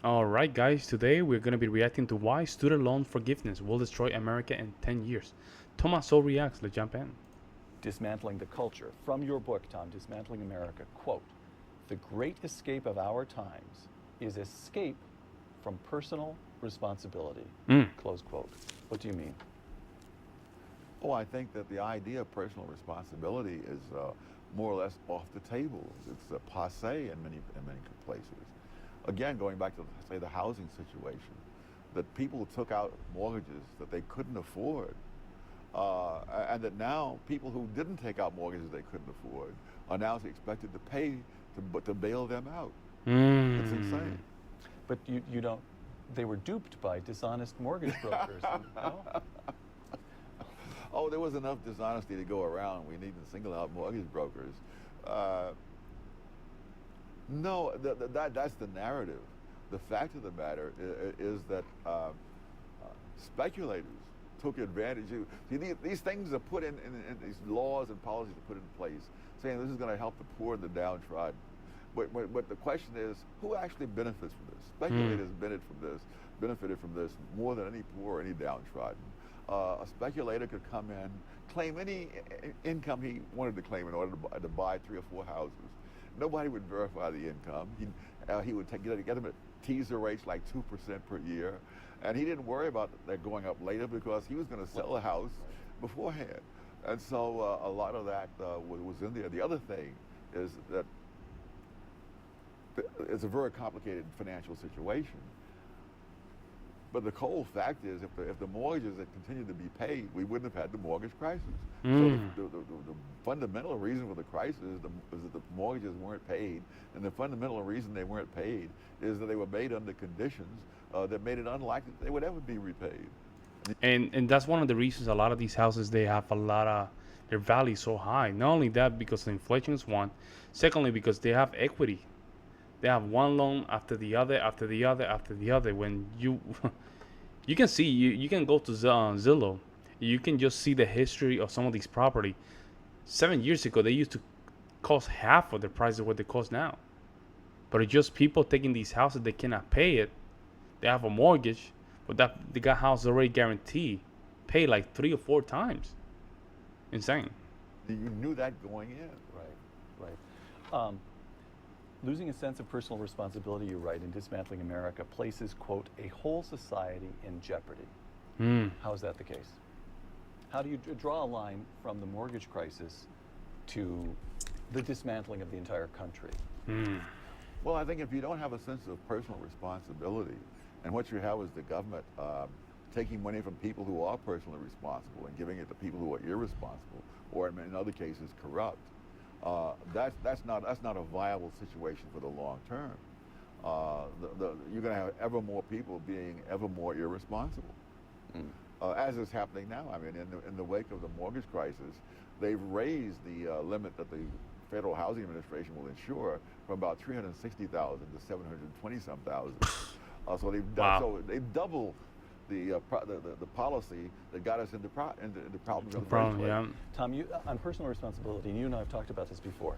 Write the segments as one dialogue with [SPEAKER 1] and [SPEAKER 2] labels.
[SPEAKER 1] All right, guys, today we're going to be reacting to why student loan forgiveness will destroy America in 10 years. Thomas Sowell reacts. Let's jump in.
[SPEAKER 2] Dismantling the culture. From your book, Tom, Dismantling America, quote, "The great escape of our times is escape from personal responsibility," close quote. What do you mean?
[SPEAKER 3] Oh, I think that the idea of personal responsibility is more or less off the table. It's passé in many places. Again, going back to, say, the housing situation, that people took out mortgages that they couldn't afford, and that now people who didn't take out mortgages they couldn't afford are now expected to pay to bail them out. It's insane.
[SPEAKER 2] But you don't, they were duped by dishonest mortgage brokers. No?
[SPEAKER 3] Oh, there was enough dishonesty to go around. We need to single out mortgage brokers. No, that's the narrative. The fact of the matter is that speculators took advantage. See, these things are put in these laws and policies are put in place, saying this is going to help the poor and the downtrodden. But the question is, who actually benefits from this? Speculators benefited from this more than any poor or any downtrodden. A speculator could come in, claim any income he wanted to claim in order to buy 3 or 4 houses. Nobody would verify the income. He would get them at teaser rates like 2% per year. And he didn't worry about that going up later because he was going to sell a house beforehand. And so a lot of that was in there. The other thing is that it's a very complicated financial situation. But the cold fact is, if the mortgages had continued to be paid, we wouldn't have had the mortgage crisis. So the fundamental reason for the crisis is that the mortgages weren't paid, and the fundamental reason they weren't paid is that they were made under conditions that made it unlikely that they would ever be repaid.
[SPEAKER 1] And that's one of the reasons a lot of these houses, they have a lot of their value so high. Not only that, because the inflation is one. Secondly, because they have equity. They have one loan after the other, after the other, after the other. When you you can see, you can go to Zillow. You can just see the history of some of these property. 7 years ago, they used to cost half of the price of what they cost now. But it's just people taking these houses, they cannot pay it. They have a mortgage, but that they got house already guaranteed, pay like 3 or 4 times. Insane.
[SPEAKER 3] You knew that going in.
[SPEAKER 2] Right. Losing a sense of personal responsibility, you write, in Dismantling America, places, quote, "a whole society in jeopardy." How is that the case? How do you draw a line from the mortgage crisis to the dismantling of the entire country?
[SPEAKER 3] Well, I think if you don't have a sense of personal responsibility, and what you have is the government taking money from people who are personally responsible and giving it to people who are irresponsible, or in other cases corrupt, that's not a viable situation for the long term. You're going to have ever more people being ever more irresponsible, as is happening now. I mean, in the wake of the mortgage crisis, they've raised the limit that the Federal Housing Administration will insure from about 360,000 to 720-some thousand. So they've doubled the policy that got us into problems in the first place.
[SPEAKER 2] Tom, you, on personal responsibility, and you and I have talked about this before,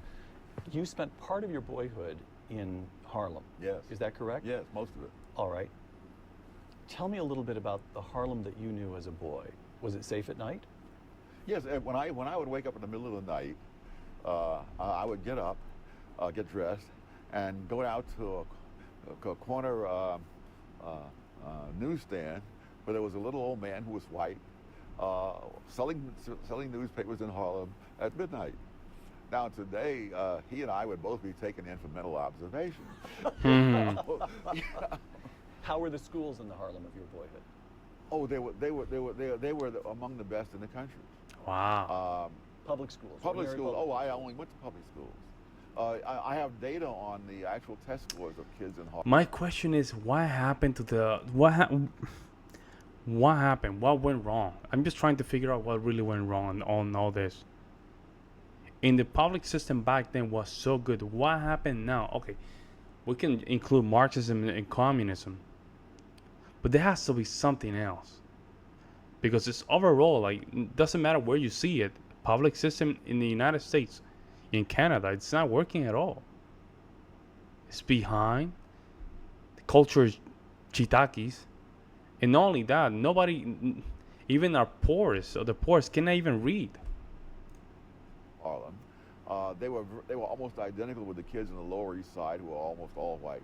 [SPEAKER 2] you spent part of your boyhood in Harlem.
[SPEAKER 3] Yes.
[SPEAKER 2] Is that correct?
[SPEAKER 3] Yes, most of it.
[SPEAKER 2] All right. Tell me a little bit about the Harlem that you knew as a boy. Was it safe at night?
[SPEAKER 3] Yes, when I would wake up in the middle of the night, I would get up, get dressed, and go out to a corner newsstand where there was a little old man who was white selling newspapers in Harlem at midnight. Now today, he and I would both be taken in for mental observation.
[SPEAKER 2] How were the schools in the Harlem of your boyhood?
[SPEAKER 3] Oh, they were among the best in the country.
[SPEAKER 1] Wow.
[SPEAKER 2] Public schools.
[SPEAKER 3] Public schools. Oh, I only went to public schools. I have data on the actual test scores of kids in Harlem.
[SPEAKER 1] My question is, what happened to the what happened? What went wrong? I'm just trying to figure out what really went wrong on all this. In the public system back then was so good. What happened now? Okay, we can include Marxism and communism, but there has to be something else, because it's overall, like, it doesn't matter where you see it. Public system in the United States, in Canada, it's not working at all. It's behind. The culture shiitakes. And not only that, even our poorest, or the poorest, cannot even read.
[SPEAKER 3] Harlem. They were almost identical with the kids in the Lower East Side, who were almost all white.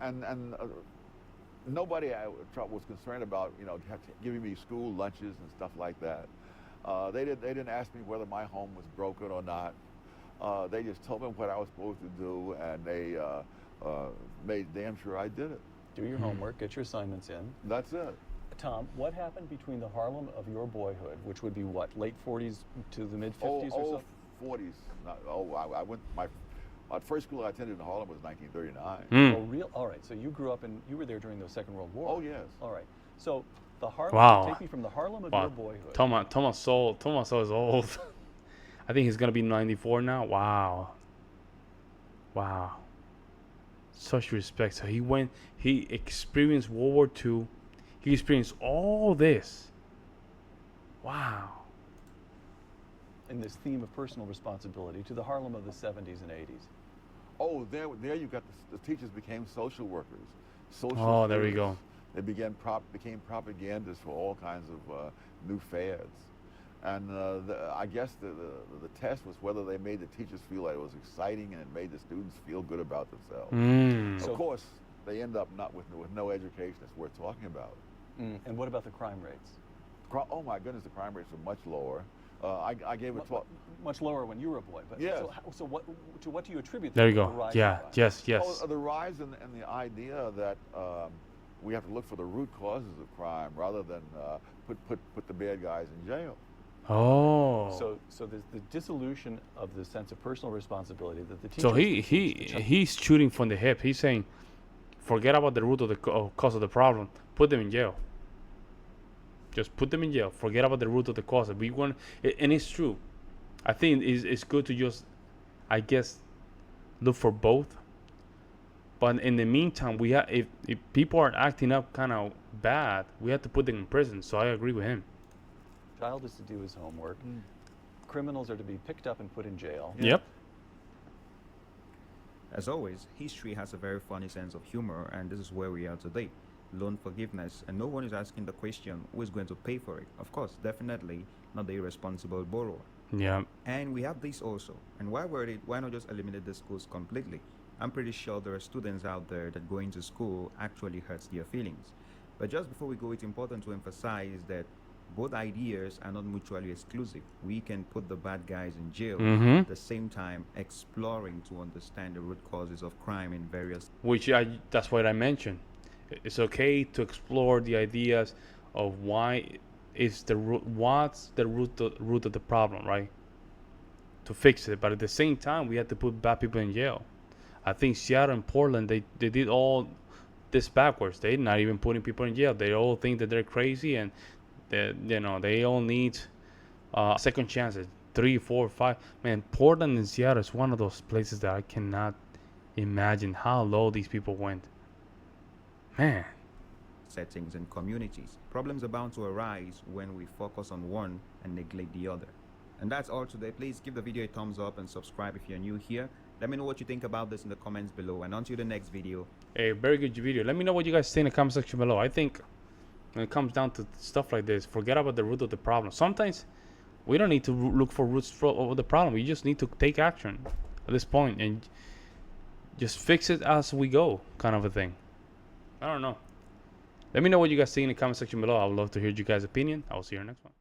[SPEAKER 3] And nobody was concerned about giving me school lunches and stuff like that. They didn't ask me whether my home was broken or not. They just told me what I was supposed to do, and they made damn sure I did it.
[SPEAKER 2] Do your homework, get your assignments in.
[SPEAKER 3] That's it.
[SPEAKER 2] Tom, what happened between the Harlem of your boyhood, which would be what, late 40s to the mid 50s or so?
[SPEAKER 3] 40s. I went, my first school I attended in Harlem was 1939.
[SPEAKER 1] Mm.
[SPEAKER 2] All right, so you grew up you were there during the Second World War.
[SPEAKER 3] Oh, yes.
[SPEAKER 2] All right, so the Harlem,
[SPEAKER 1] Wow.
[SPEAKER 2] take me from the Harlem of your boyhood.
[SPEAKER 1] Thomas Sowell is old. I think he's gonna be 94 now. Wow. Such respect. So he experienced World War II. He experienced all this. Wow.
[SPEAKER 2] And this theme of personal responsibility to the Harlem of the 70s and 80s.
[SPEAKER 3] Oh, there you got the teachers became social workers.
[SPEAKER 1] Oh, there we
[SPEAKER 3] theorists.
[SPEAKER 1] go.
[SPEAKER 3] They became propagandists for all kinds of new fads. And I guess the test was whether they made the teachers feel like it was exciting and it made the students feel good about themselves.
[SPEAKER 1] Mm.
[SPEAKER 3] Of course, they end up not with no education that's worth talking about.
[SPEAKER 2] And what about the crime rates?
[SPEAKER 3] Oh my goodness, the crime rates are much lower. I gave a talk.
[SPEAKER 2] Much lower when you were a boy. But
[SPEAKER 3] Yes.
[SPEAKER 2] So what do you attribute
[SPEAKER 1] There you
[SPEAKER 2] the
[SPEAKER 1] go.
[SPEAKER 2] rise
[SPEAKER 1] Yeah.
[SPEAKER 2] of
[SPEAKER 1] Yes.
[SPEAKER 3] Oh, the rise and the idea that we have to look for the root causes of crime rather than put the bad guys in jail.
[SPEAKER 1] Oh.
[SPEAKER 2] So there's the dissolution of the sense of personal responsibility that the teachers.
[SPEAKER 1] So he's shooting from the hip. He's saying, forget about the root of the cause of the problem. Put them in jail. Just put them in jail. Forget about the root of the cause. And it's true. I think it's good to just, I guess, look for both. But in the meantime, if people are acting up kind of bad, we have to put them in prison. So I agree with him.
[SPEAKER 2] Child is to do his homework. Criminals are to be picked up and put in jail.
[SPEAKER 1] Yep.
[SPEAKER 4] As always, history has a very funny sense of humor, and this is where we are today. Loan forgiveness, and no one is asking the question, who is going to pay for it? Of course, definitely not the irresponsible borrower.
[SPEAKER 1] Yeah.
[SPEAKER 4] And we have this also. And why not just eliminate the schools completely? I'm pretty sure there are students out there that going to school actually hurts their feelings. But just before we go, it's important to emphasize that both ideas are not mutually exclusive. We can put the bad guys in jail at the same time exploring to understand the root causes of crime in various.
[SPEAKER 1] That's what I mentioned. It's okay to explore the ideas of what's the root of the problem, right? To fix it, but at the same time, we have to put bad people in jail. I think Seattle and Portland, they did all this backwards. They're not even putting people in jail. They all think that they're crazy and they all need second chances, 3, 4, 5. Man, Portland and Seattle is one of those places that I cannot imagine how low these people went. Man.
[SPEAKER 4] Settings and communities. Problems are bound to arise when we focus on one and neglect the other. And that's all today. Please give the video a thumbs up and subscribe if you're new here. Let me know what you think about this in the comments below, and until the next video.
[SPEAKER 1] A very good video. Let me know what you guys think in the comment section below. I think when it comes down to stuff like this, forget about the root of the problem. Sometimes we don't need to look for roots of the problem. We just need to take action at this point and just fix it as we go, kind of a thing. I don't know. Let me know what you guys think in the comment section below. I would love to hear you guys' opinion. I will see you in the next one.